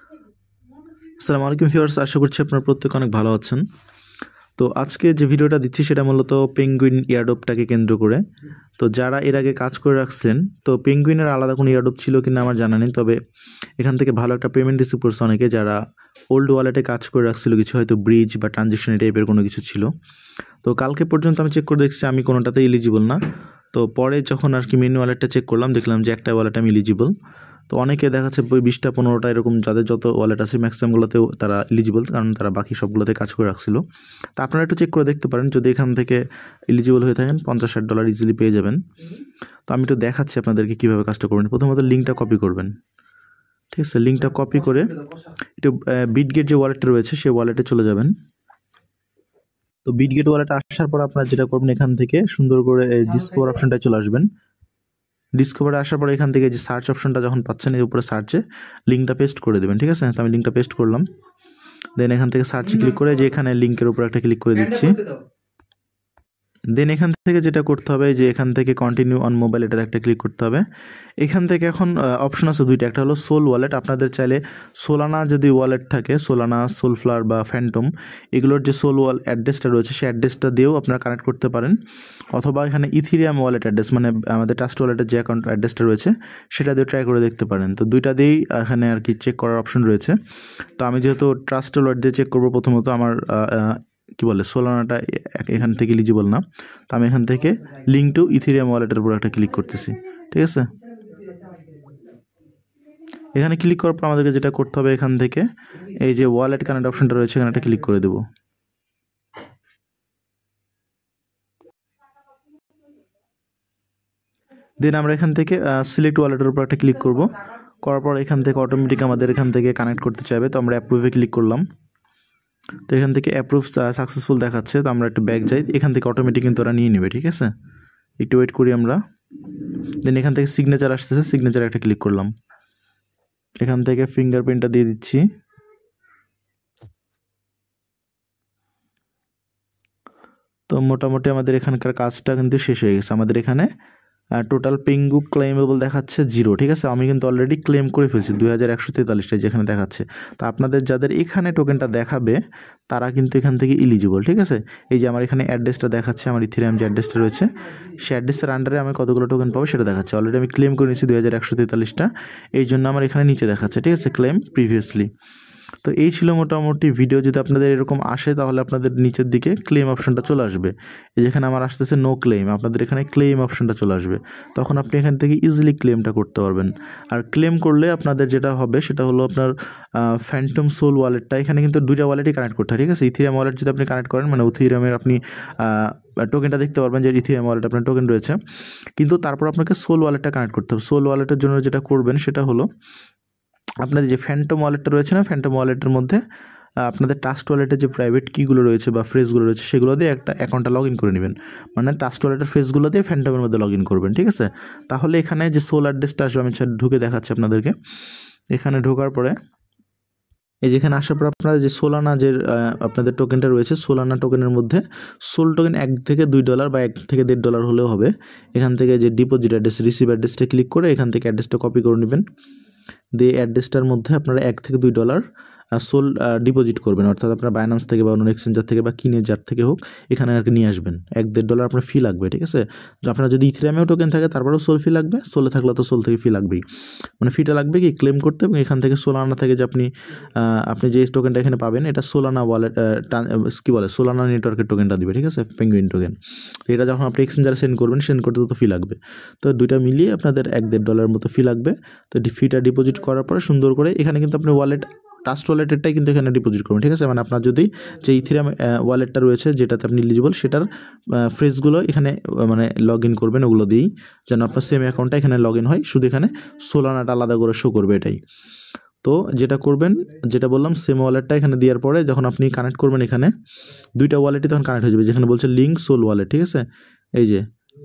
আসসালামু আলাইকুম ভিউয়ার্স, আশা করছি আপনারা প্রত্যেকে অনেক ভালো আছেন। তো আজকে যে ভিডিওটা দিচ্ছি সেটা মূলত পেঙ্গুইন এয়ারড্রপটাকে কেন্দ্র করে। তো যারা এর আগে কাজ করে রাখছেন, তো পেঙ্গুইনের আলাদা কোনো এয়ারড্রপ ছিল কিনা আমার জানা নেই, তবে এখান থেকে ভালো একটা পেমেন্ট রিসিভ করছে অনেকে, যারা ওল্ড ওয়ালেটে কাজ করে রাখছিল কিছু, হয়তো ব্রিজ বা ট্রানজেকশন টাইপের কোনো কিছু ছিল। তো কালকে পর্যন্ত আমি চেক করে দেখছি আমি কোনোটাতে এলিজিবল না। তো পরে যখন আর কি মেন ওয়ালেটটা চেক করলাম, দেখলাম যে একটা ওয়ালেট আমি এলিজিবল। তো অনেকে দেখা যাচ্ছে 20টা 15টা এরকম যাদের যত ওয়ালেট আছে ম্যাক্সিমামগুলোতেও তারা এলিজিবল, কারণ তারা বাকি সবগুলোতে কাজ করে রাখছিল। তো আপনারা একটু চেক করে দেখতে পারেন, যদি এখান থেকে এলিজিবল হয়ে থাকেন $50-60 ইজিলি পেয়ে যাবেন। তো আমি একটু দেখাচ্ছি আপনাদেরকে কীভাবে কাজটা করবেন। প্রথমত লিঙ্কটা কপি করবেন, ঠিক আছে? লিঙ্কটা কপি করে একটু বিটগেট যে ওয়ালেটটা রয়েছে সেই ওয়ালেটে চলে যাবেন। তো বিটগেট ওয়ালেটে আসার পর আপনারা যেটা করবেন, এখান থেকে সুন্দর করে ডিসকভার অপশনটায় চলে আসবেন। ডিসকভারে আসার পরে এখান থেকে যে সার্চ অপশনটা যখন পাচ্ছেন, এই উপরে সার্চে লিঙ্কটা পেস্ট করে দেবেন, ঠিক আছে? তো আমি লিঙ্কটা পেস্ট করলাম। দেন এখান থেকে সার্চে ক্লিক করে যে এখানে লিঙ্কের উপর একটা ক্লিক করে দিচ্ছি। দেন এখান থেকে যেটা করতে হবে, যে এখান থেকে কন্টিনিউ অন মোবাইল এটাতে একটা ক্লিক করতে হবে। এখান থেকে এখন অপশন আছে দুইটা, একটা হলো সোল ওয়ালেট। আপনাদের চাইলে সোলানা যদি ওয়ালেট থাকে, সোলানা, সোলফ্লাওয়ার বা ফ্যান্টম, এগুলোর যে সোল ওয়াল অ্যাড্রেসটা রয়েছে সেই অ্যাড্রেসটা দিয়েও আপনারা কানেক্ট করতে পারেন। অথবা এখানে ইথিরিয়াম ওয়ালেট অ্যাড্রেস, মানে আমাদের ট্রাস্ট ওয়ালেটের যে অ্যাকাউন্ট অ্যাড্রেসটা রয়েছে সেটা দিয়ে ট্রাই করে দেখতে পারেন। তো দুইটা দিয়েই এখানে আর কি চেক করার অপশন রয়েছে। তো আমি যেহেতু ট্রাস্ট ওয়ালেট দিয়ে চেক করবো, প্রথমত আমার কি বলে সোলানাটা এখান থেকে এলিজিবল না। তো আমি এখান থেকে লিঙ্ক টু ইথিরিয়াম ওয়ালেটের উপর একটা ক্লিক করতেছি, ঠিক আছে? এখানে ক্লিক করার পর আমাদেরকে যেটা করতে হবে, এখান থেকে এই যে ওয়ালেট কানেক্ট অপশনটা রয়েছে এখানে একটা ক্লিক করে দেবো। দেন আমরা এখান থেকে সিলেক্ট ওয়ালেটের উপর একটা ক্লিক করব। করার পর এখান থেকে অটোমেটিক আমাদের এখান থেকে কানেক্ট করতে চাইবে। তো আমরা অ্যাপ্রুভে ক্লিক করলাম। তো এখান থেকে অ্যাপ্রুভ সাকসেসফুল দেখাচ্ছে। তো আমরা একটু ব্যাক যাই, এখান থেকে অটোমেটিক কিন্তু ওরা নিয়ে নেবে, ঠিক আছে? একটু ওয়েট করি আমরা। দেন এখান থেকে সিগনেচার আসতেছে, সিগনেচার একটা ক্লিক করলাম। এখান থেকে ফিঙ্গারপ্রিন্টটা দিয়ে দিচ্ছি। তো মোটামুটি আমাদের এখানকার কাজটা কিন্তু শেষ হয়ে গেছে। আমাদের এখানে টোটাল পেঙ্গু ক্লেমেবল দেখাচ্ছে 0, ঠিক আছে? আমি কিন্তু অলরেডি ক্লেম করে ফেলছি 2143 যেখানে দেখাচ্ছে। তো আপনাদের যাদের এখানে টোকেনটা দেখাবে তারা কিন্তু এখান থেকে ইলিজিবল, ঠিক আছে? এই যে আমার এখানে অ্যাড্রেসটা দেখাচ্ছে, আমার ইথিরিয়াম যে অ্যাড্রেসটা রয়েছে সেই অ্যাড্রেসের আন্ডারে আমি কতগুলো টোকেন পাবো সেটা দেখাচ্ছে। অলরেডি আমি ক্লেম করে নিয়েছি 2143টা, এই জন্য আমার এখানে নিচে দেখাচ্ছে, ঠিক আছে? Claim previously. তো এই ছিল মোটামুটি ভিডিও। যদি আপনাদের এরকম আসে তাহলে আপনাদের নিচের দিকে ক্লেম অপশনটা চলে আসবে। এই যেখানে আমার আসতেছে নো ক্লেম, আপনাদের এখানে ক্লেম অপশনটা চলে আসবে। তখন আপনি এখান থেকে ইজিলি ক্লেমটা করতে পারবেন। আর ক্লেম করলে আপনাদের যেটা হবে সেটা হলো আপনার ফ্যান্টম সোল ওয়ালেটটা, এখানে কিন্তু দুইটা ওয়ালেটই কানেক্ট করতে হয়, ঠিক আছে? ইথিরিয়াম ওয়ালেট যদি আপনি কানেক্ট করেন, মানে ইথিরিয়ামের আপনি টোকেনটা দেখতে পারবেন যে ইথিরিয়াম ওয়ালেট আপনার টোকেন রয়েছে, কিন্তু তারপর আপনাকে সোল ওয়ালেটটা কানেক্ট করতে হবে। সোল ওয়ালেটের জন্য যেটা করবেন সেটা হলো আপনাদের যে ফ্যান্টম ওয়ালেটটা রয়েছে না, ফ্যান্টম ওয়ালেটের মধ্যে আপনাদের ট্রাস্ট ওয়ালেটের যে প্রাইভেট কিগুলো রয়েছে বা ফ্রেজগুলো রয়েছে সেগুলো দিয়ে একটা অ্যাকাউন্টটা লগ ইন করে নেবেন। মানে ট্রাস্ট ওয়ালেটের ফ্রেজগুলো দিয়ে ফ্যান্টমের মধ্যে লগ ইন করবেন, ঠিক আছে? তাহলে এখানে যে সোল অ্যাড্রেসটা আসবে, আমি ঢুকে দেখাচ্ছি আপনাদেরকে। এখানে ঢোকার পরে এই যেখানে আসার পর আপনারা যে সোলানা যে আপনাদের টোকেনটা রয়েছে, সোলানা টোকেনের মধ্যে সোল টোকেন $1 থেকে $2 বা $1 থেকে $1.5 হলেও হবে। এখান থেকে যে ডিপোজিট অ্যাড্রেস, রিসিভ অ্যাড্রেসটা ক্লিক করে এখান থেকে অ্যাড্রেসটা কপি করে নেবেন। দিয়ে অ্যাড্রেসটার মধ্যে আপনারা $1 থেকে $2 সোল ডিপোজিট করবেন, অর্থাৎ আপনার বাইন্যান্স থেকে বা অন্য এক্সচেঞ্জার থেকে বা কিনে যার থেকে হোক এখানে আর কি নিয়ে আসবেন। $1-1.5 আপনার ফি লাগবে, ঠিক আছে? আপনার যদি ইথিরিয়ামেও টোকেন থাকে তারপরেও সোল ফি লাগবে, সোলে থাকলে তো সোল থেকে ফি লাগবেই। মানে ফিটা লাগবে কি ক্লেম করতে, এবং এখান থেকে সোলানা থেকে যে আপনি যে টোকেনটা এখানে পাবেন এটা সোলানা ওয়ালেট কী বলে সোলানা নেটওয়ার্কের টোকেনটা দিবে, ঠিক আছে? Penguin token. তো এটা যখন আপনি এক্সচেঞ্জারে সেন্ড করবেন, সেন্ড করতে তো ফি লাগবে। তো দুইটা মিলিয়ে আপনাদের $1-1.5 মতো ফি লাগবে। তো ফিটা ডিপোজিট করার পরে সুন্দর করে এখানে কিন্তু আপনি ট্রাস্ট ওয়ালেটেরটাই কিন্তু এখানে ডিপোজিট করবেন, ঠিক আছে? মানে আপনার যদি যে ইথিরিয়াম ওয়ালেটটা রয়েছে যেটাতে আপনি এলিজিবল সেটার ফ্রেজগুলো এখানে মানে লগ ইন করবেন, ওগুলো দিয়েই যেন আপনার সেম অ্যাকাউন্টটা এখানে লগ ইন হয়, শুধু এখানে সোলানাটা আলাদা করে শো করবে, এটাই। তো যেটা করবেন, যেটা বললাম, সেম ওয়ালেটটা এখানে দেওয়ার পরে যখন আপনি কানেক্ট করবেন, এখানে দুইটা ওয়ালেটই তখন কানেক্ট হয়ে যাবে। যেখানে বলছে লিঙ্ক সোল ওয়ালেট, ঠিক আছে? এই যে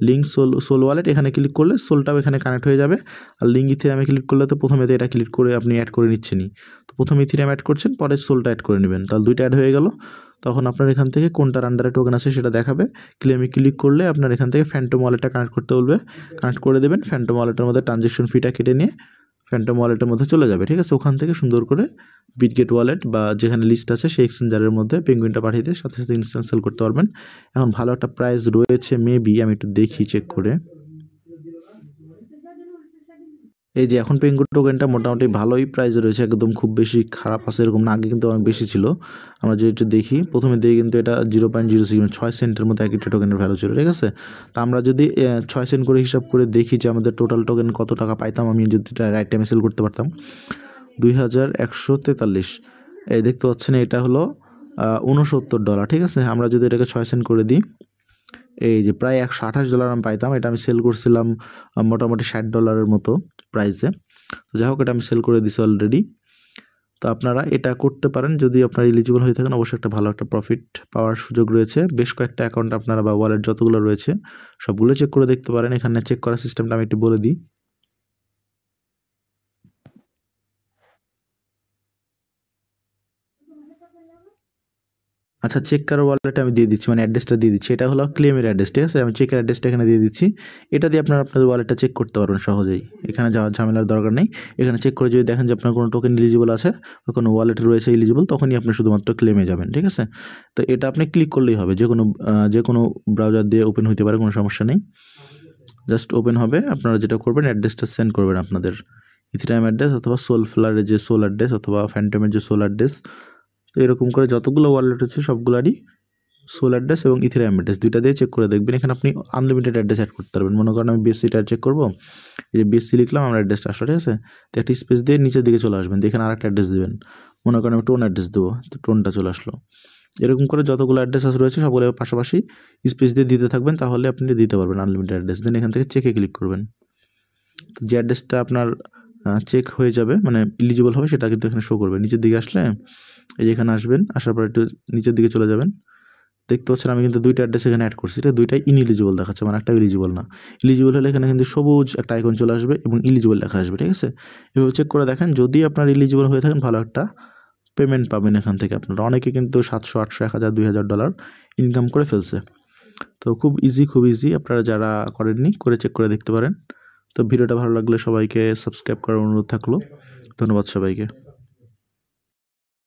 লিঙ্ক সোল ওয়ালেট, এখানে ক্লিক করলে সোলটাও এখানে কানেক্ট হয়ে যাবে। আর লিঙ্ক ইথিরিয়ামে ক্লিক করলে তো প্রথমে তো এটা ক্লিক করে আপনি অ্যাড করে নিচ্ছেনই। তো প্রথমে ইথিরিয়াম অ্যাড করছেন, পরে সোলটা অ্যাড করে নেবেন, তাহলে দুইটা অ্যাড হয়ে গেল। তখন আপনার এখান থেকে কোনটার আন্ডারে টোকেন আছে সেটা দেখাবে। ক্লেমে ক্লিক করলে আপনার এখান থেকে ফ্যান্টম ওয়ালেটটা কানেক্ট করতে বলবে, কানেক্ট করে দেবেন। ফ্যান্টম ওয়ালেটের মধ্যে ট্রানজেকশন ফিটা কেটে নিয়ে ফ্যান্টম ওয়ালেটের মধ্যে চলে যাবে, ঠিক আছে। ওখান থেকে সুন্দর করে বিটগেট ওয়ালেট বা যেখানে লিস্ট আছে সেই এক্সচেঞ্জারের মধ্যে পেঙ্গুইনটা পাঠিয়ে দিয়ে সাথে সাথে ইনস্ট্যান্ট সেল করতে পারবেন। এখন ভালো একটা প্রাইস রয়েছে মেবি, আমি একটু দেখি চেক করে। এই যে এখন পেঙ্গুইন টোকেনটা মোটামুটি ভালোই প্রাইস রয়েছে, একদম খুব বেশি খারাপ আছে এরকম না, আগে কিন্তু অনেক বেশি ছিল। আমরা যেটা দেখি প্রথমে দেখি কিন্তু এটা 0.06 6 সেন্টের মতো এক একটা টোকেনের ভ্যালু ছিল, ঠিক আছে। তা আমরা যদি 6 সেন্ট করে হিসাব করে দেখি যে আমাদের টোটাল টোকেন কত টাকা পাইতাম, আমি যদি রাইট টাইমে সেল করতে পারতাম। 2143, এই দেখতে পাচ্ছেন এটা হলো $69, ঠিক আছে। আমরা যদি এটাকে 6 সেন্ট করে দিই, এই যে প্রায় $128 আমি পাইতাম। এটা আমি সেল করছিলাম মোটামুটি $60 মতো প্রাইসে। তো যাই হোক, এটা আমি সেল করে দিছি অলরেডি। তো আপনারা এটা করতে পারেন যদি আপনারা এলিজিবল হয়ে থাকেন, অবশ্যই একটা ভালো একটা প্রফিট পাওয়ার সুযোগ রয়েছে। বেশ কয়েকটা অ্যাকাউন্ট আপনারা বা ওয়ালেট যতগুলো রয়েছে সবগুলো চেক করে দেখতে পারেন। এখানে চেক করার সিস্টেমটা আমি একটু বলে দিই। আচ্ছা, চেক করার ওয়ালেটটা আমি দিয়ে দিচ্ছি, মানে অ্যাড্রেসটা দিয়ে দিচ্ছি। এটা হলো ক্লেমের অ্যাড্রেস, ঠিক আছে। আমি চেকের অ্যাড্রেসটা এখানে দিয়ে দিচ্ছি। এটা দিয়ে আপনারা আপনাদের ওয়ালেটটা চেক করতে পারবেন সহজেই, এখানে যাওয়ার ঝামেলার দরকার নেই। এখানে চেক করে যদি দেখেন যে আপনার কোনো টোকেন এলিজিবল আছে বা কোনো ওয়ালেট রয়েছে এলিজিবল, তখনই আপনি শুধুমাত্র ক্লেমে যাবেন, ঠিক আছে। তো এটা আপনি ক্লিক করলেই হবে, যে কোনো ব্রাউজার দিয়ে ওপেন হতে পারে, কোনো সমস্যা নেই। জাস্ট ওপেন হবে, আপনারা যেটা করবেন অ্যাড্রেসটা সেন্ড করবেন আপনাদের ইথেরিয়াম অ্যাড্রেস অথবা সোলফ্লারের যে সোল অ্যাড্রেস অথবা ফ্যান্টমের যে সোল অ্যাড্রেস। তো এরকম করে যতগুলো ওয়ালেট হচ্ছে সবগুলারই সোল অ্যাড্রেস এবং ইথেরিয়াম অ্যাড্রেস দুইটা দিয়ে চেক করে দেখবেন। এখানে আপনি আনলিমিটেড অ্যাড্রেস অ্যাড করতে পারবেন। মনে করেন আমি বিএসসিটা চেক করবো, এই যে বিএসসি লিখলাম, আমার অ্যাড্রেসটা আসলো, ঠিক আছে। তো একটা স্পেস দিয়ে নিচের দিকে চলে আসবেন, এখানে আরেকটা অ্যাড্রেস দেবেন। মনে করেন আমি টোন অ্যাড্রেস দেবো, তো টোনটা চলে আসলো। এরকম করে যতগুলো অ্যাড্রেস রয়েছে সবগুলো পাশাপাশি স্পেস দিয়ে দিতে থাকবেন, তাহলে আপনি দিতে পারবেন আনলিমিটেড অ্যাড্রেস। দেন এখান থেকে চেকে ক্লিক করবেন। তো যে অ্যাড্রেসটা আপনার চেক হয়ে যাবে, মানে এলিজিবল হবে, সেটা কিন্তু এখানে শো করবে। নিচের দিকে আসলে এই যে এখানে আসবেন, আসার পর একটু নিচের দিকে চলে যাবেন। দেখতে পাচ্ছেন আমি কিন্তু দুইটা অ্যাড্রেস এখানে অ্যাড করছি, এটা দুইটাই ইনএলিজিবল দেখাচ্ছে, মানে একটা এলিজিবল না। এলিজিবল হলে এখানে কিন্তু সবুজ একটা আইকন চলে আসবে এবং এলিজিবল লেখা আসবে, ঠিক আছে। এভাবে চেক করে দেখেন, যদি আপনার এলিজিবল হয়ে থাকেন ভালো একটা পেমেন্ট পাবেন এখান থেকে আপনারা। অনেকে কিন্তু $700, $800, $1000, $2000 ইনকাম করে ফেলছে। তো খুব ইজি, আপনারা যারা করেননি করে চেক করে দেখতে পারেন। তো ভিডিওটা ভালো লাগলে সবাইকে সাবস্ক্রাইব করার অনুরোধ থাকলো। ধন্যবাদ সবাইকে।